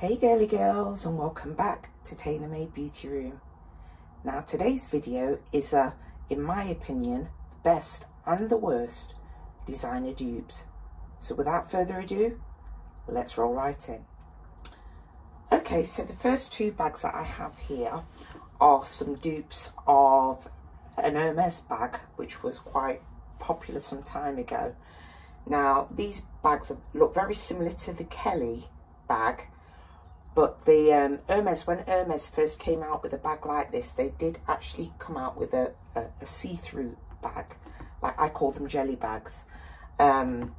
Hey girly girls, and welcome back to Tailor Made Beauty Room. Now today's video is in my opinion, best and the worst designer dupes. So without further ado, let's roll right in. Okay, so the first two bags that I have here are some dupes of an Hermes bag, which was quite popular some time ago. Now these bags look very similar to the Kelly bag, but the Hermes, when Hermes first came out with a bag like this, they did actually come out with a see-through bag. Like, I call them jelly bags. Now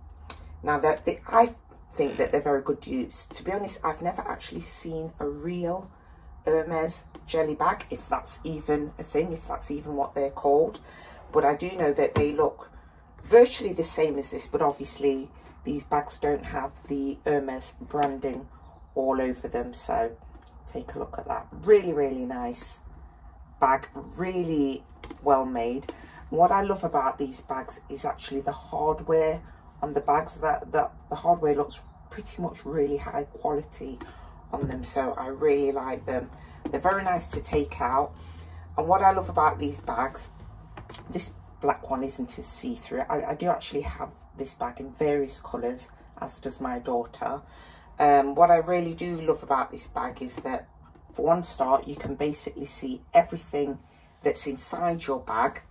I think that they're very good dupes. To be honest, I've never actually seen a real Hermes jelly bag, if that's even a thing, if that's even what they're called. But I do know that they look virtually the same as this, but obviously these bags don't have the Hermes branding all over them. So take a look at that. Really nice bag, really well made. What I love about these bags is actually the hardware on the bags. That the hardware looks pretty much really high quality on them, so I really like them. They're very nice to take out. And what I love about these bags, this black one isn't as see-through. I do actually have this bag in various colours, as does my daughter. What I really do love about this bag is that, for one start, you can basically see everything that's inside your bag.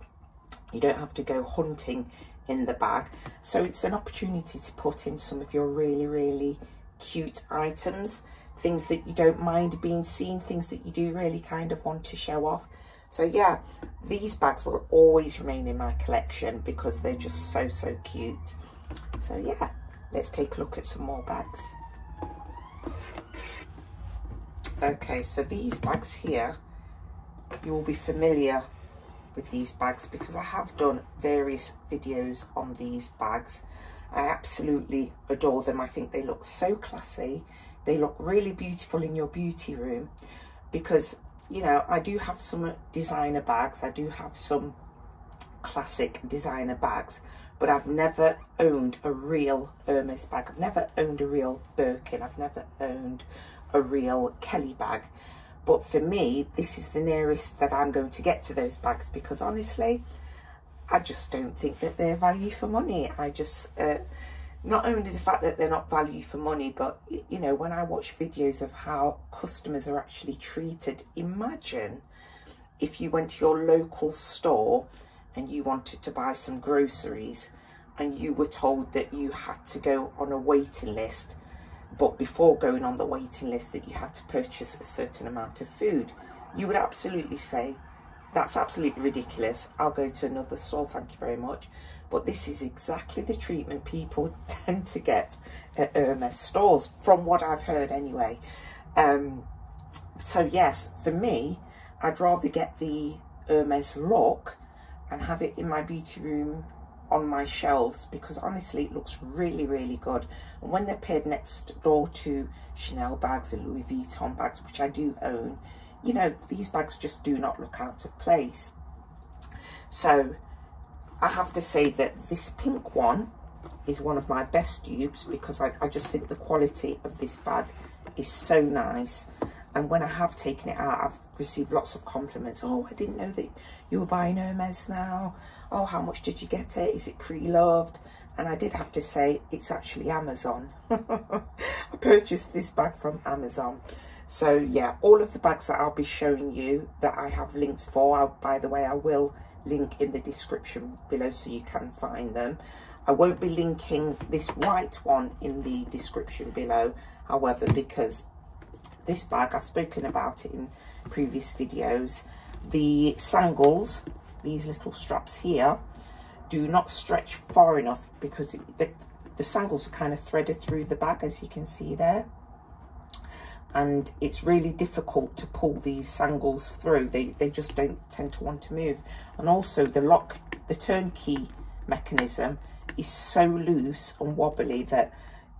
You don't have to go hunting in the bag. So it's an opportunity to put in some of your really cute items, things that you don't mind being seen, things that you do really kind of want to show off. So yeah, these bags will always remain in my collection because they're just so cute. So yeah, let's take a look at some more bags. Okay, so these bags here, you will be familiar with these bags because I have done various videos on these bags. I absolutely adore them. I think they look so classy. They look really beautiful in your beauty room because, you know, I do have some designer bags. I do have some classic designer bags, but I've never owned a real Hermes bag. I've never owned a real Birkin. I've never owned a real Kelly bag. But for me, this is the nearest that I'm going to get to those bags because honestly, I just don't think that they're value for money. I just, not only the fact that they're not value for money, but, you know, when I watch videos of how customers are actually treated, imagine if you went to your local store and you wanted to buy some groceries and you were told that you had to go on a waiting list, but before going on the waiting list that you had to purchase a certain amount of food. You would absolutely say, that's absolutely ridiculous. I'll go to another store, thank you very much. But this is exactly the treatment people tend to get at Hermes stores, from what I've heard anyway. So yes, for me, I'd rather get the Hermes look and have it in my beauty room on my shelves because honestly it looks really good. And when they're paired next door to Chanel bags and Louis Vuitton bags, which I do own, you know, these bags just do not look out of place. So I have to say that this pink one is one of my best dupes because I just think the quality of this bag is so nice. And when I have taken it out, I've received lots of compliments. Oh, I didn't know that you were buying Hermes now. Oh, how much did you get it? Is it pre-loved? And I did have to say, it's actually Amazon. I purchased this bag from Amazon. So yeah, all of the bags that I'll be showing you that I have links for, by the way, I will link in the description below so you can find them. I won't be linking this white one in the description below, however, because this bag, I've spoken about it in previous videos. The sangles, these little straps here, do not stretch far enough because the sangles are kind of threaded through the bag, as you can see there. And it's really difficult to pull these sangles through. They just don't tend to want to move. And also the turnkey mechanism is so loose and wobbly that,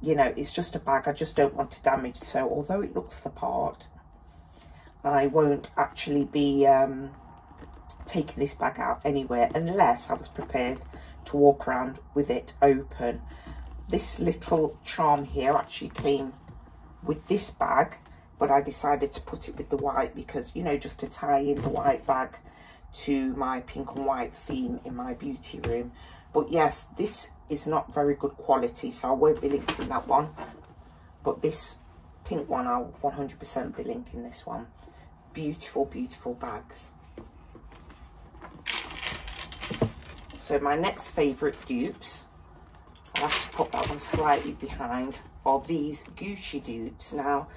you know, it's just a bag I just don't want to damage. So although it looks the part, I won't actually be taking this bag out anywhere unless I was prepared to walk around with it open. This little charm here actually came with this bag, but I decided to put it with the white because, you know, just to tie in the white bag to my pink and white theme in my beauty room. But yes, this is not very good quality, so I won't be linking that one. But this pink one, I'll 100% be linking this one. Beautiful, beautiful bags. So my next favourite dupes, I'll have to put that one slightly behind, are these Gucci dupes. Now,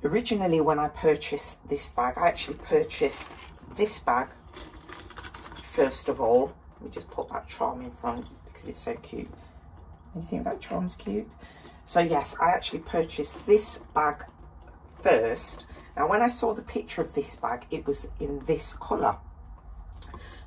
originally when I purchased this bag, I actually purchased this bag first of all. Let me just put that charm in front because it's so cute. You think that charm's cute? So yes, I actually purchased this bag first. Now when I saw the picture of this bag, it was in this colour.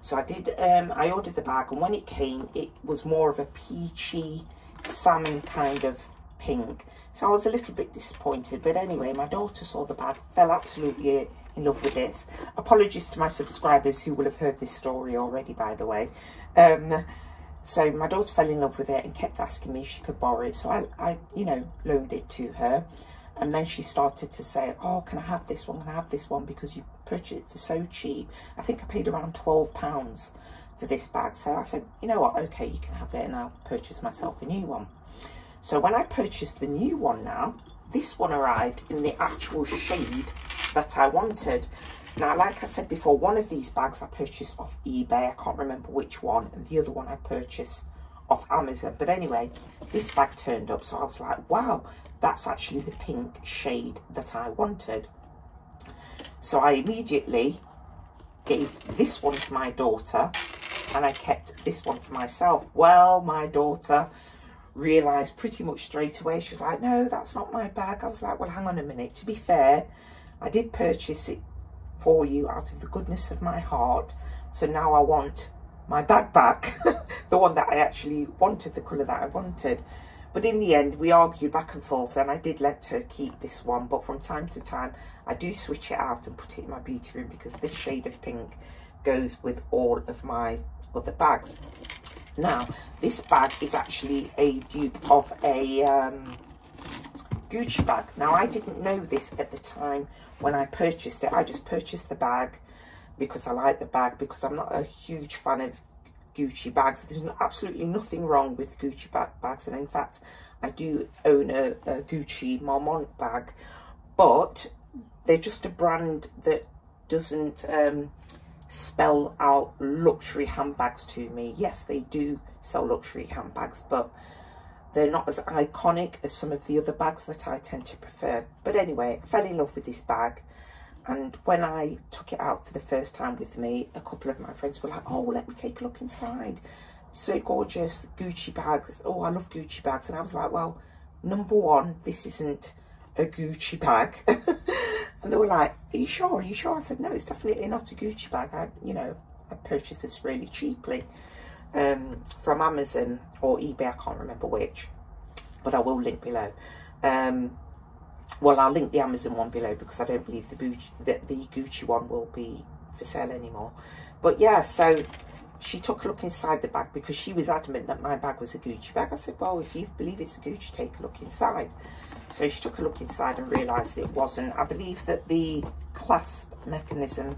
So I did, I ordered the bag, and when it came, it was more of a peachy salmon kind of pink. So I was a little bit disappointed, but anyway, my daughter saw the bag, fell absolutely in love with this. Apologies to my subscribers who will have heard this story already, by the way. So my daughter fell in love with it and kept asking me if she could borrow it. So I you know, loaned it to her. And then she started to say, oh, can I have this one? Can I have this one? Because you purchased it for so cheap. I think I paid around £12 for this bag. So I said, you know what? Okay, you can have it, and I'll purchase myself a new one. So when I purchased the new one now, this one arrived in the actual shade that I wanted. Now, like I said before, one of these bags I purchased off eBay. I can't remember which one. And the other one I purchased off Amazon. But anyway, this bag turned up. So I was like, wow, that's actually the pink shade that I wanted. So I immediately gave this one to my daughter, and I kept this one for myself. Well, my daughter realised pretty much straight away. She was like, no, that's not my bag. I was like, well, hang on a minute. To be fair, I did purchase it for you out of the goodness of my heart. So now I want my bag back, the one that I actually wanted, the colour that I wanted. But in the end, we argued back and forth, and I did let her keep this one. But from time to time, I do switch it out and put it in my beauty room because this shade of pink goes with all of my other bags. Now, this bag is actually a dupe of a Gucci bag. Now, I didn't know this at the time when I purchased it. I just purchased the bag because I like the bag, because I'm not a huge fan of Gucci bags. There's absolutely nothing wrong with Gucci bags, and in fact I do own a Gucci Marmont bag, but they're just a brand that doesn't spell out luxury handbags to me. Yes, they do sell luxury handbags, but they're not as iconic as some of the other bags that I tend to prefer. But anyway, I fell in love with this bag. And when I took it out for the first time with me, a couple of my friends were like, oh, let me take a look inside. So gorgeous, Gucci bags. Oh, I love Gucci bags. And I was like, well, number one, this isn't a Gucci bag. And they were like, are you sure? Are you sure? I said, no, it's definitely not a Gucci bag. I purchased this really cheaply from Amazon or eBay. I can't remember which, but I will link below. Well, I'll link the Amazon one below because I don't believe the Gucci one will be for sale anymore. But yeah, so she took a look inside the bag because she was adamant that my bag was a Gucci bag. I said, well, if you believe it's a Gucci, take a look inside. So she took a look inside and realised it wasn't. I believe that the clasp mechanism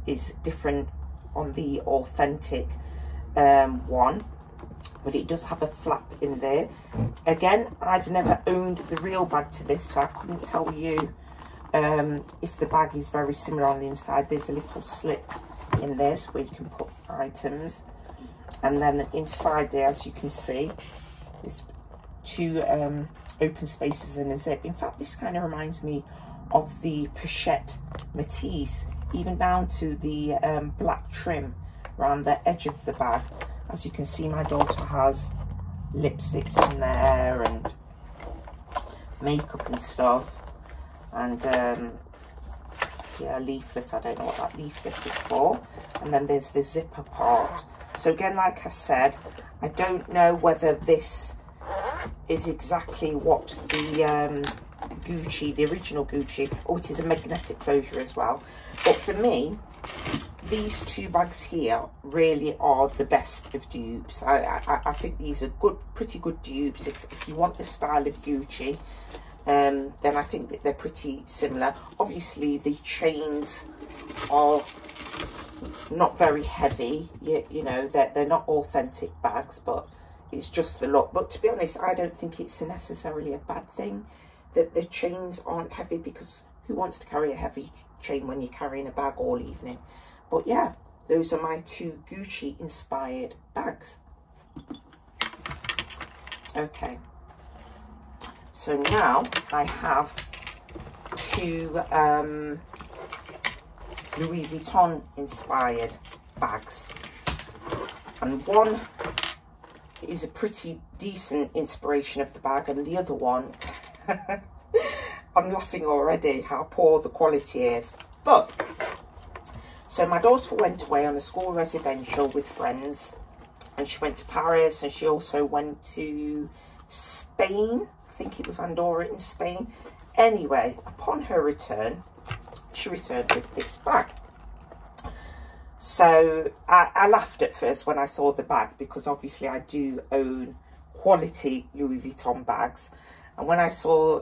is different on the authentic one. But it does have a flap in there. Again, I've never owned the real bag to this, so I couldn't tell you if the bag is very similar on the inside. There's a little slip in there so where you can put items. And then inside there, as you can see, there's two open spaces and a zip. In fact, this kind of reminds me of the Pochette Matisse, even down to the black trim around the edge of the bag. As you can see, my daughter has lipsticks in there and makeup and stuff. And yeah, a leaflet. I don't know what that leaflet is for. And then there's the zipper part. So again, like I said, I don't know whether this is exactly what the Gucci, the original Gucci, oh, it is a magnetic closure as well. But for me, these two bags here really are the best of dupes. I think these are good, pretty good dupes if you want the style of Gucci. then I think that they're pretty similar. Obviously the chains are not very heavy, you know, they're not authentic bags, but it's just the look. But to be honest, I don't think it's necessarily a bad thing that the chains aren't heavy, because who wants to carry a heavy chain when you're carrying a bag all evening? But yeah, those are my 2 Gucci inspired bags. Okay, so now I have 2 Louis Vuitton inspired bags, and one is a pretty decent inspiration of the bag, and the other one I'm laughing already how poor the quality is. But so my daughter went away on a school residential with friends, and she went to Paris, and she also went to Spain. I think it was Andorra in Spain. Anyway, upon her return, she returned with this bag. So I laughed at first when I saw the bag, because obviously I do own quality Louis Vuitton bags. And when I saw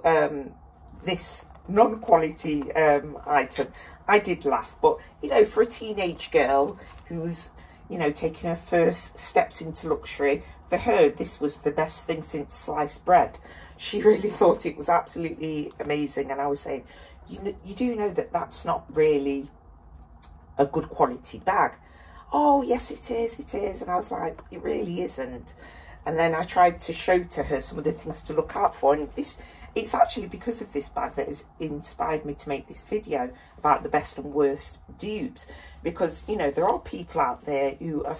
this non-quality item, I did laugh. But, you know, for a teenage girl who's, you know, taking her first steps into luxury, for her, this was the best thing since sliced bread. She really thought it was absolutely amazing. And I was saying, you do know that that's not really a good quality bag. Oh, yes, it is. And I was like, it really isn't. And then I tried to show to her some of the things to look out for. And it's actually because of this bag that has inspired me to make this video about the best and worst dupes. Because, you know, there are people out there who are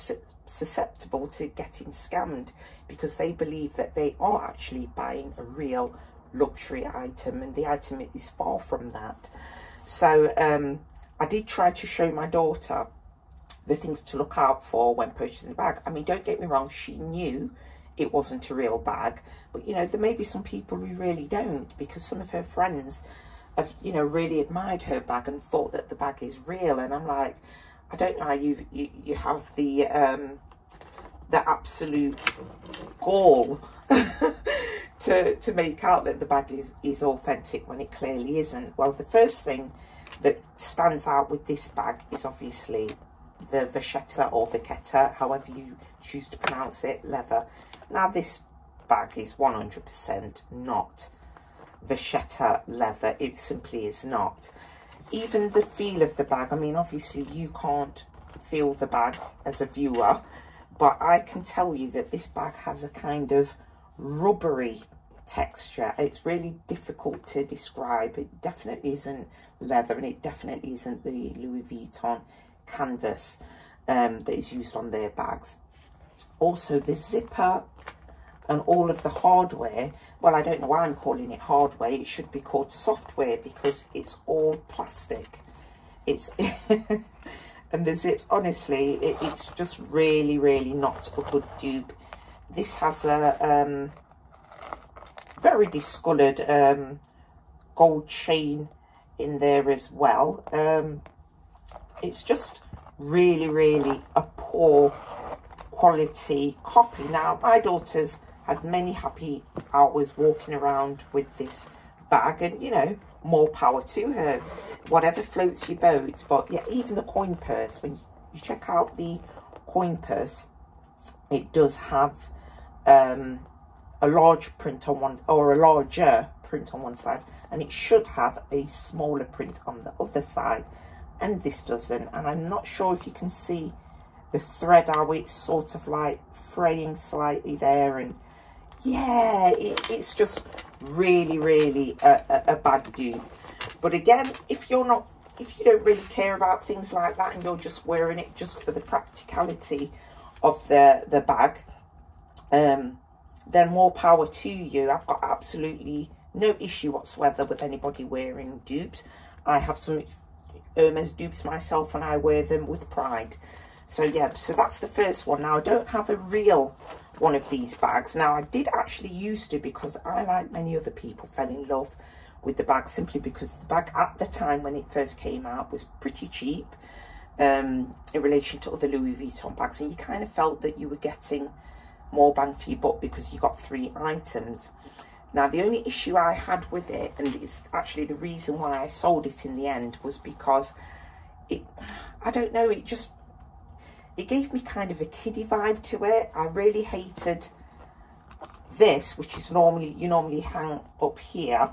susceptible to getting scammed because they believe that they are actually buying a real luxury item, and the item is far from that. So I did try to show my daughter the things to look out for when purchasing the bag. I mean, don't get me wrong, she knew it wasn't a real bag, but you know, there may be some people who really don't, because some of her friends have, you know, really admired her bag and thought that the bag is real. And I'm like, I don't know how you have the absolute gall to make out that the bag is authentic when it clearly isn't. Well, the first thing that stands out with this bag is obviously the vachetta or vachetta, however you choose to pronounce it, leather. Now this bag is 100% not vachetta leather. It simply is not. Even the feel of the bag, I mean, obviously you can't feel the bag as a viewer, but I can tell you that this bag has a kind of rubbery texture. It's really difficult to describe. It definitely isn't leather, and it definitely isn't the Louis Vuitton canvas that is used on their bags. Also, the zipper and all of the hardware, well, I don't know why I'm calling it hardware. It should be called software, because it's all plastic. It's and the zips, honestly, it's just really, really not a good dupe. This has a very discoloured gold chain in there as well. It's just really, really a poor quality copy. Now, my daughter's had many happy hours walking around with this bag, and you know, more power to her, whatever floats your boat. But yeah, even the coin purse, when you check out the coin purse, it does have a large print on one, or a larger print on one side, and it should have a smaller print on the other side, and this doesn't. And I'm not sure if you can see the thread, how it's sort of like fraying slightly there. And yeah, it's just really, really a bad dupe. But again, if you don't really care about things like that, and you're just wearing it just for the practicality of the bag, then more power to you. I've got absolutely no issue whatsoever with anybody wearing dupes. I have some Hermes dupes myself, and I wear them with pride. So yeah, so that's the first one. Now, I don't have a real one of these bags. Now, I did actually used to, because I, like many other people, fell in love with the bag simply because the bag at the time when it first came out was pretty cheap in relation to other Louis Vuitton bags, and you kind of felt that you were getting more bang for your buck because you got 3 items. Now, the only issue I had with it, and it's actually the reason why I sold it in the end, was because I don't know, it gave me kind of a kiddie vibe to it. I really hated this, which is you normally hang up here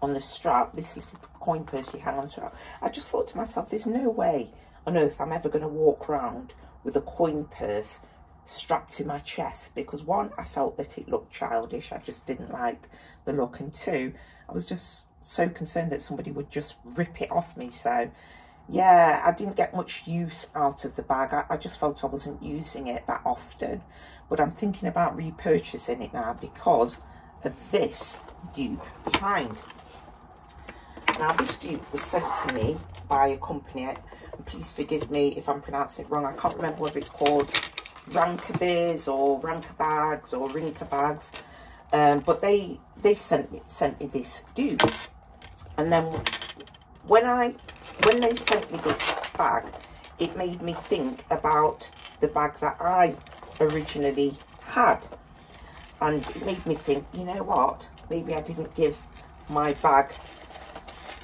on the strap, this little coin purse you hang on the strap. I just thought to myself, there's no way on earth I'm ever going to walk around with a coin purse strapped to my chest, because one, I felt that it looked childish. I just didn't like the look, and two, I was just so concerned that somebody would just rip it off me. So yeah, I didn't get much use out of the bag. I just felt I wasn't using it that often, but I'm thinking about repurchasing it now because of this dupe behind. Now, this dupe was sent to me by a company, and please forgive me if I'm pronouncing it wrong. I can't remember whether it's called Rankabiz or Rankabags or Rinkabags, but they sent me this dupe. And then when they sent me this bag, it made me think about the bag that I originally had, and it made me think, you know what, maybe I didn't give my bag,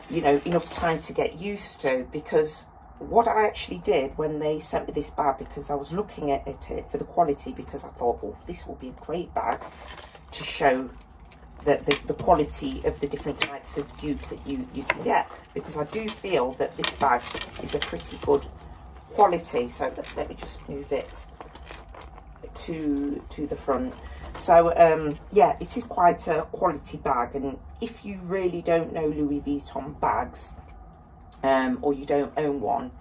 you know, enough time to get used to. Because what I actually did when they sent me this bag, because I was looking at it for the quality, because I thought, oh, this will be a great bag to show the quality of the different types of dupes that you can get, because I do feel that this bag is a pretty good quality. So let me just move it to the front. So yeah, it is quite a quality bag, and if you really don't know Louis Vuitton bags, or you don't own one,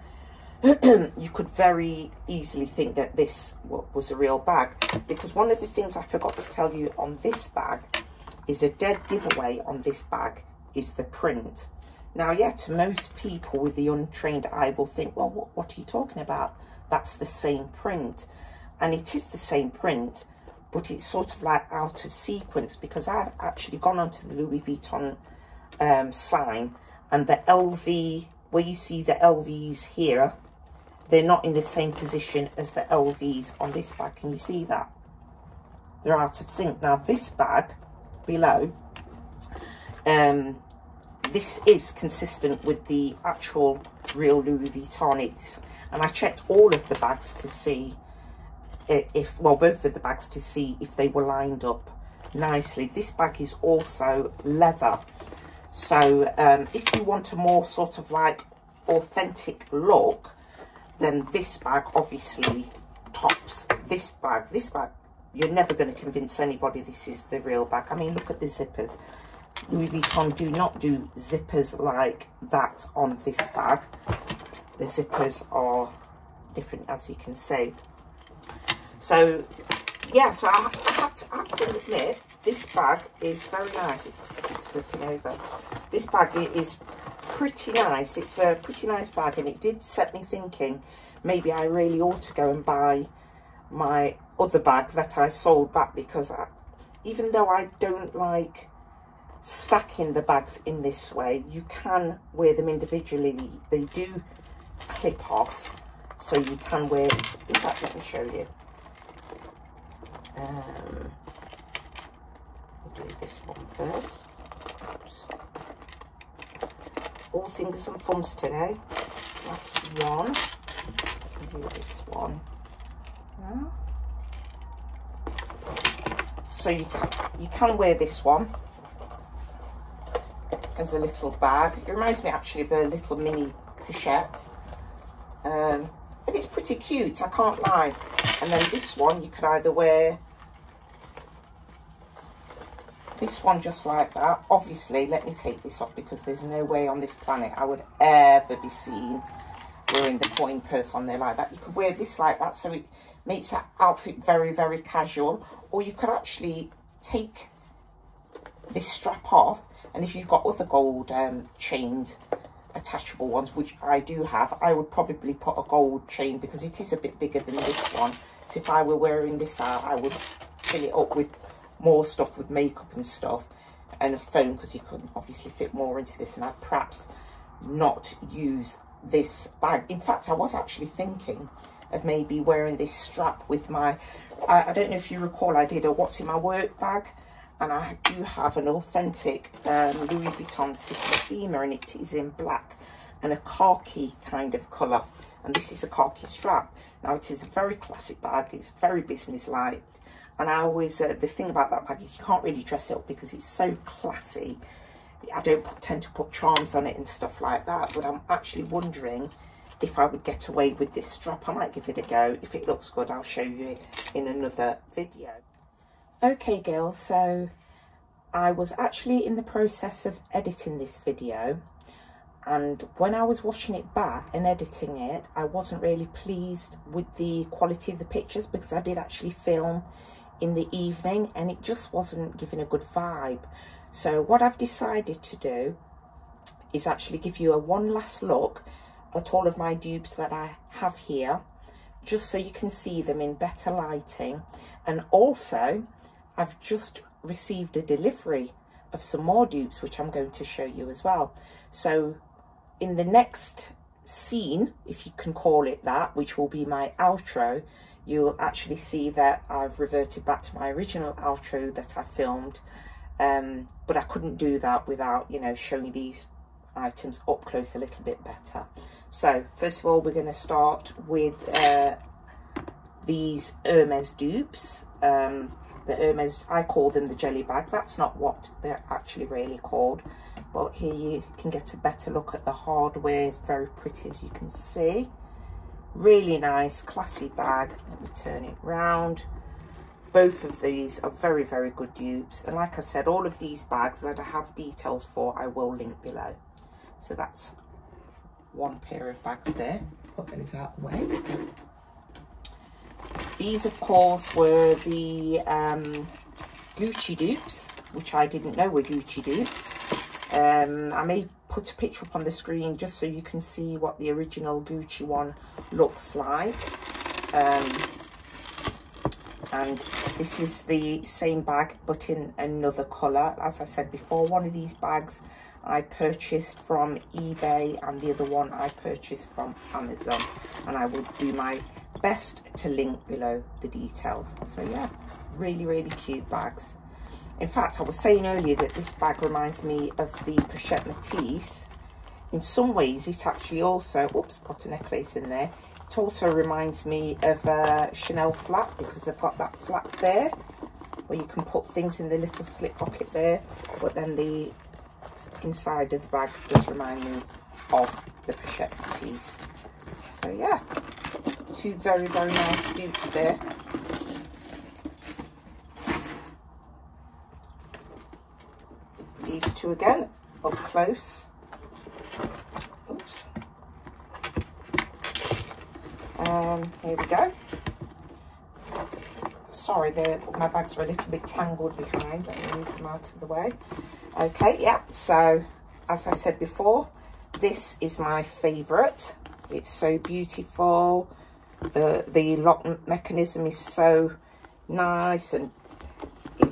you could very easily think that this was a real bag. Because one of the things I forgot to tell you on this bag is a dead giveaway on this bag is the print. Now, yeah, to most people with the untrained eye will think, well, what are you talking about? That's the same print. And it is the same print, but it's sort of like out of sequence, because I've actually gone onto the Louis Vuitton sign, and the LV, where you see the LVs here, they're not in the same position as the LVs on this bag. Can you see that? They're out of sync. Now, this bag below, this is consistent with the actual real Louis Vuitton. And I checked all of the bags to see if, well, both of the bags to see if they were lined up nicely. This bag is also leather. So if you want a more sort of like authentic look, then this bag obviously tops this bag. This bag, you're never going to convince anybody this is the real bag. I mean, look at the zippers. Louis Vuitton do not do zippers like that on this bag. The zippers are different, as you can see. So yeah, so I have to admit, this bag is very nice. It keeps flipping over. This bag is pretty nice. It's a pretty nice bag, and it did set me thinking maybe I really ought to go and buy my other bag that I sold back, because even though I don't like stacking the bags in this way, you can wear them individually. They do clip off, so you can wear it. In fact, let me show you. We'll do this one first. Oops. All fingers and thumbs today. That's one. We'll do this one now. So you can wear this one as a little bag. It reminds me actually of a little mini pochette. And it's pretty cute, I can't lie. And then this one, you could either wear this one just like that. Obviously, let me take this off, because there's no way on this planet I would ever be seen wearing the coin purse on there like that. You could wear this like that, so it makes that outfit very, very casual. Or you could actually take this strap off, and if you've got other gold chained attachable ones, which I do have, I would probably put a gold chain, because it is a bit bigger than this one. So if I were wearing this out, I would fill it up with more stuff, with makeup and stuff, and a phone, because you couldn't obviously fit more into this. And I'd perhaps not use this bag. In fact, I was actually thinking of maybe wearing this strap with my, I don't know if you recall, I did a what's in my work bag, and I do have an authentic Louis Vuitton City Steamer, and it is in black and a khaki kind of colour, and this is a khaki strap. Now it is a very classic bag, it's very business-like, and I always, the thing about that bag is you can't really dress it up because it's so classy. I don't tend to put charms on it and stuff like that, but I'm actually wondering if I would get away with this strap. I might give it a go. If it looks good, I'll show you it in another video. Okay girls, so I was actually in the process of editing this video, and when I was watching it back and editing it, I wasn't really pleased with the quality of the pictures, because I did actually film in the evening and it just wasn't giving a good vibe. So what I've decided to do is actually give you one last look at all of my dupes that I have here, just so you can see them in better lighting. And also I've just received a delivery of some more dupes, which I'm going to show you as well. So in the next scene, if you can call it that, which will be my outro, you'll actually see that I've reverted back to my original outro that I filmed. But I couldn't do that without, you know, showing these items up close a little bit better. So first of all, we're going to start with these Hermes dupes. The Hermes, I call them the jelly bag. That's not what they're actually really called, but here you can get a better look at the hardware. It's very pretty, as you can see. Really nice, classy bag. Let me turn it round. Both of these are very, very good dupes. And like I said, all of these bags that I have details for, I will link below. So that's one pair of bags there. Put those out of the way. These, of course, were the Gucci dupes, which I didn't know were Gucci dupes. I may put a picture up on the screen just so you can see what the original Gucci one looks like. And this is the same bag but in another colour. As I said before, one of these bags I purchased from eBay and the other one I purchased from Amazon, and I will do my best to link below the details. So yeah, really, really cute bags. In fact, I was saying earlier that this bag reminds me of the Pochette Métis. In some ways it actually also, oops, put a necklace in there. It also reminds me of a Chanel flap, because they've got that flap there where you can put things in the little slip pocket there, but then the inside of the bag does remind me of the Pochette Métis. So yeah, two very, very nice dupes there. These two again, up close. Oops. Here we go. Sorry, my bags are a little bit tangled behind. Let me move them out of the way. Okay, yeah, so as I said before, this is my favourite. It's so beautiful. The lock mechanism is so nice, and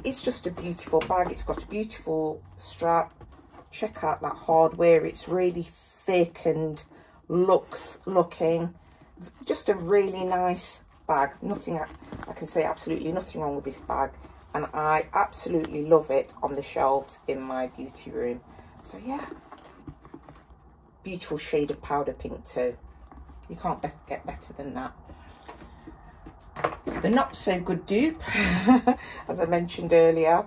it's just a beautiful bag. It's got a beautiful strap. Check out that hardware. It's really thick and looking. Just a really nice bag. Nothing, I can say absolutely nothing wrong with this bag, and I absolutely love it on the shelves in my beauty room. So yeah, beautiful shade of powder pink too. You can't get better than that. The not so good dupe, as I mentioned earlier,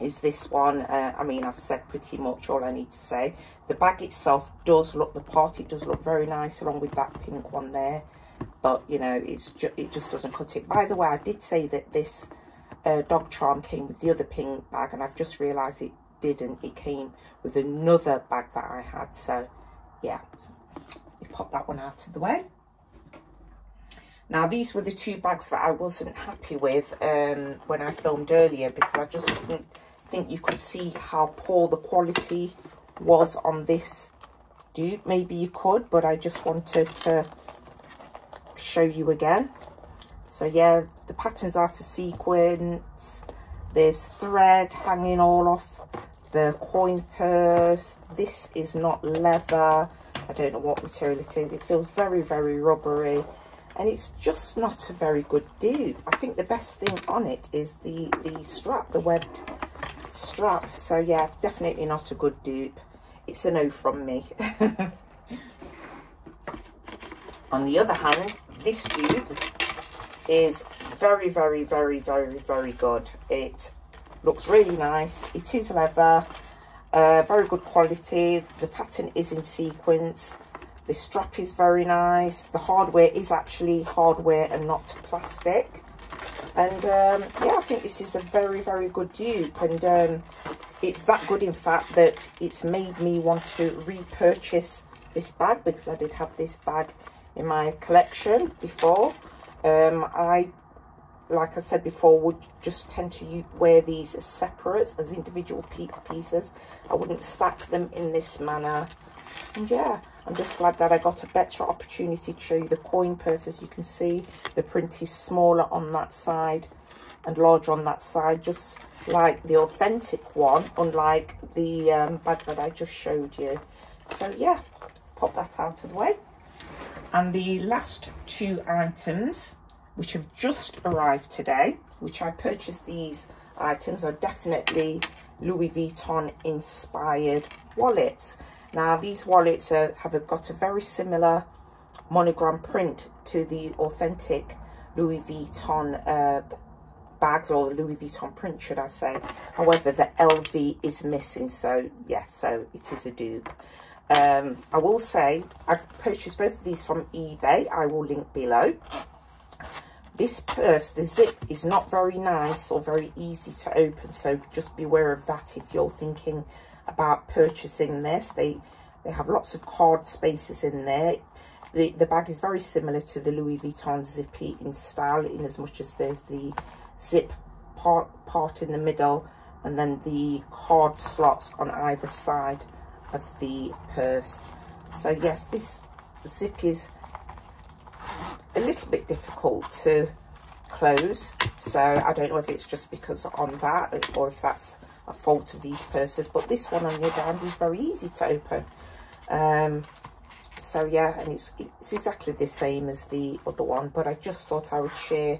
is this one. I mean, I've said pretty much all I need to say. The bag itself does look the part. It does look very nice along with that pink one there, but you know, it just doesn't cut it. By the way, I did say that this dog charm came with the other pink bag, and I've just realised it didn't. It came with another bag that I had. So yeah, so we pop that one out of the way. Now, these were the two bags that I wasn't happy with when I filmed earlier, because I just didn't think you could see how poor the quality was on this dupe. Maybe you could, but I just wanted to show you again. So yeah, the pattern's out of sequins. There's thread hanging all off the coin purse. This is not leather. I don't know what material it is. It feels very, very rubbery. and it's just not a very good dupe. I think the best thing on it is the strap, the webbed strap. So yeah, definitely not a good dupe. It's a no from me. On the other hand, this dupe is very, very, very, very, very good. It looks really nice. It is leather, very good quality. The pattern is in sequins. The strap is very nice. The hardware is actually hardware and not plastic. And yeah, I think this is a very, very good dupe. And it's that good, in fact, that it's made me want to repurchase this bag, because I did have this bag in my collection before. Like I said before, would just tend to wear these as separates, as individual pieces. I wouldn't stack them in this manner. And yeah, I'm just glad that I got a better opportunity to show you the coin purse. As you can see, the print is smaller on that side and larger on that side, just like the authentic one, unlike the bag that I just showed you. So yeah, pop that out of the way. And the last two items, which have just arrived today, which I purchased, these items are definitely Louis Vuitton inspired wallets. Now these wallets have got a very similar monogram print to the authentic Louis Vuitton bags, or the Louis Vuitton print, should I say. However, the LV is missing, so yes, so it is a dupe. I will say I've purchased both of these from eBay. I will link below. This purse, the zip is not very nice or very easy to open, so just beware of that if you're thinking about purchasing this. They have lots of card spaces in there. The bag is very similar to the Louis Vuitton Zippy in style, in as much as there's the zip part in the middle and then the card slots on either side of the purse. So yes, this zip is a little bit difficult to close, so I don't know if it's just because on that or if that's a fault of these purses, but this one on the other hand is very easy to open. So yeah, and it's exactly the same as the other one, but I just thought I would share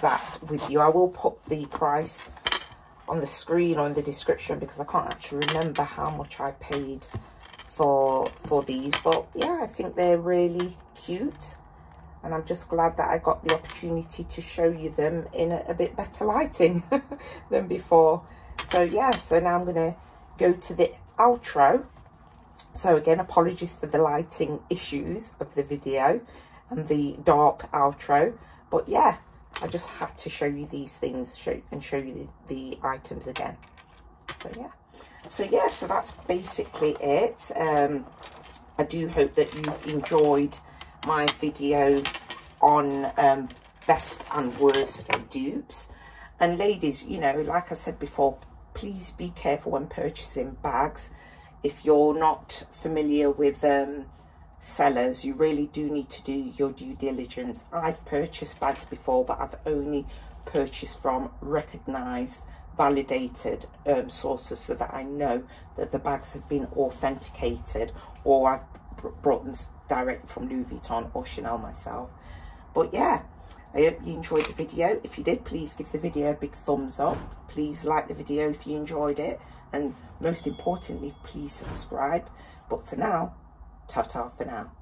that with you. I will put the price on the screen or in the description, because I can't actually remember how much I paid for these, but yeah, I think they're really cute, and I'm just glad that I got the opportunity to show you them in a bit better lighting than before. So yeah, so now I'm going to go to the outro. So again, apologies for the lighting issues of the video and the dark outro, but yeah, I just had to show you these things and show you the items again. So yeah, so that's basically it. I do hope that you've enjoyed my video on best and worst dupes. And ladies, you know, like I said before, please be careful when purchasing bags. If you're not familiar with sellers, you really do need to do your due diligence. I've purchased bags before, but I've only purchased from recognized, validated sources, so that I know that the bags have been authenticated, or I've brought them direct from Louis Vuitton or Chanel myself. But yeah, I hope you enjoyed the video. If you did, please give the video a big thumbs up. Please like the video if you enjoyed it, and most importantly, please subscribe. But for now, ta-ta for now.